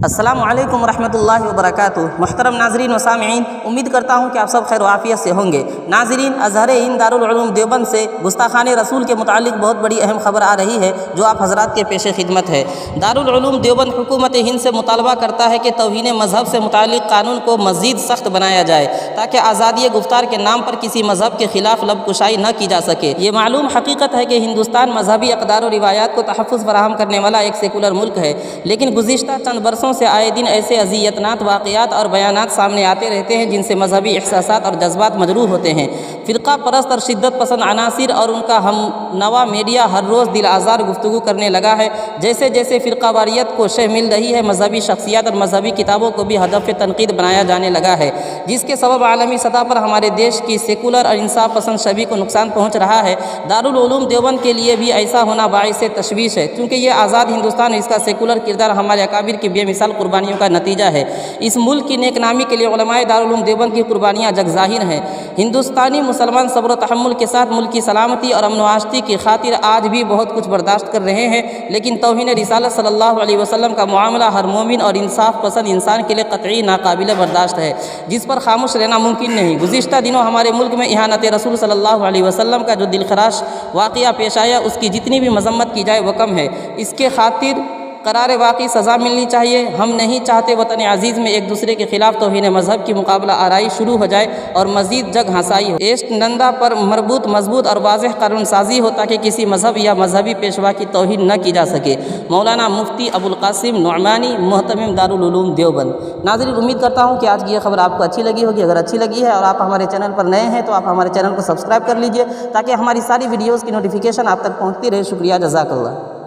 السلام علیکم ورحمۃ اللہ وبرکاتہ۔ محترم ناظرین و سامعین، امید کرتا ہوں کہ آپ سب خیر و عافیت سے ہوں گے۔ ناظرین، ازہر ہند دارالعلوم دیوبند سے گستاخان رسول کے متعلق بہت بڑی اہم خبر آ رہی ہے جو آپ حضرات کے پیش خدمت ہے۔ دارالعلوم دیوبند حکومت ہند سے مطالبہ کرتا ہے کہ توہین مذہب سے متعلق قانون کو مزید سخت بنایا جائے تاکہ آزادی گفتار کے نام پر کسی مذہب کے خلاف لب کشائی نہ کی جا سکے۔ یہ معلوم حقیقت ہے کہ ہندوستان مذہبی اقدار و روایات کو تحفظ فراہم کرنے والا ایک سیکولر ملک ہے، لیکن گزشتہ چند برسوں سے آئے دن ایسے اذیتناک واقعات اور بیانات سامنے آتے رہتے ہیں جن سے مذہبی احساسات اور جذبات مجروح ہوتے ہیں۔ فرقہ پرست اور شدت پسند عناصر اور ان کا ہم نوا میڈیا ہر روز دل آزار گفتگو کرنے لگا ہے۔ جیسے جیسے فرقہ واریت کو شہ مل رہی ہے، مذہبی شخصیات اور مذہبی کتابوں کو بھی ہدف تنقید بنایا جانے لگا ہے، جس کے سبب عالمی سطح پر ہمارے دیش کی سیکولر اور انصاف پسند شبیہ کو نقصان پہنچ رہا ہے۔ دارالعلوم دیوبند کے لیے بھی ایسا ہونا باعث تشویش ہے، کیونکہ یہ آزاد ہندوستان اور اس کا سیکولر کردار ہمارے اکابر کی بے مثال قربانیوں کا نتیجہ ہے۔ اس ملک کی نیک نامی کے لیے علماء دارالعلوم دیوبند کی قربانیاں جگ ظاہر ہیں۔ ہندوستانی مسلمان صبر و تحمل کے ساتھ ملک کی سلامتی اور امن و آشتی کی خاطر آج بھی بہت کچھ برداشت کر رہے ہیں، لیکن توہین رسالت صلی اللہ علیہ وسلم کا معاملہ ہر مومن اور انصاف پسند انسان کے لیے قطعی ناقابل برداشت ہے، جس پر خاموش رہنا ممکن نہیں۔ گزشتہ دنوں ہمارے ملک میں اہانت رسول صلی اللہ علیہ وسلم کا جو دلخراش واقعہ پیش آیا، اس کی جتنی بھی مذمت کی جائے وہ کم ہے۔ اس کے خاطر قرار واقعی سزا ملنی چاہیے۔ ہم نہیں چاہتے وطن عزیز میں ایک دوسرے کے خلاف توہین مذہب کی مقابلہ آرائی شروع ہو جائے اور مزید جگ ہنسائی ہو۔ ایسٹ نندا پر مربوط مضبوط اور واضح قانون سازی ہو تاکہ کسی مذہب یا مذہبی پیشوا کی توہین نہ کی جا سکے۔ مولانا مفتی ابوالقاسم نعمانی، محتمم دارالعلوم دیوبند۔ ناظرین، امید کرتا ہوں کہ آج کی یہ خبر آپ کو اچھی لگی ہوگی۔ اگر اچھی لگی ہے اور آپ ہمارے چینل پر نئے ہیں تو آپ ہمارے چینل کو سبسکرائب کر لیجئے تاکہ ہماری ساری ویڈیوز کی نوٹیفیکیشن آپ تک پہنچتی رہے۔ شکریہ، جزاک اللہ۔